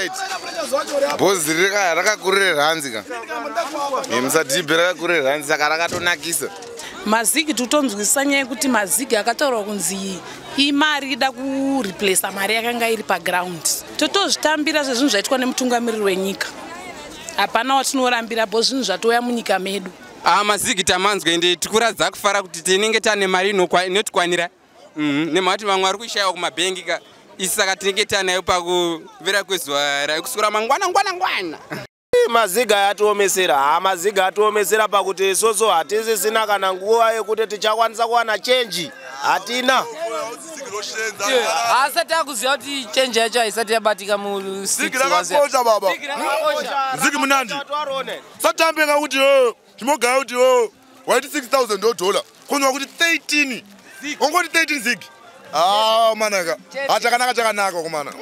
right. Bhozi rakakurira hanzi ka. Musadhibhe rakakurira hanzi saka rakatonakisa. Mazigi tutonzwisisa nyaya yekuti mazigi akataurwa kunzi imari ida kureplace mari yakanga iri paground. Totozvitambira zvezvinhu zvaitwa nemutungamiriri wenyika. Hapana watinorambira bo zvinhu zvatoya munyika medu. Mazigi tamanzwe ende tikuradza kufara kuti tinenge tane mari inotikwanira. Nemati vamwe vari kuishayiwa kumabhengi ka. Isi saka tinenge tanayo pakuvera kwezuva rakusukura mangwana. Maziga atiomesera, maziga atiomesera pakuti isusu hatisisina kana nguva yekuti tichakwanisa kuwana chenji. Hatina. Asati akuziva kuti chenji yacho haisati yabatika mu Zigi rakakosha baba. Zigi munandi. Satambe ngakuti timogaya kuti waiti $6,000 kunwa kuti 13. Ongoti 13 zigi. Manaka. Achakanaka kumana.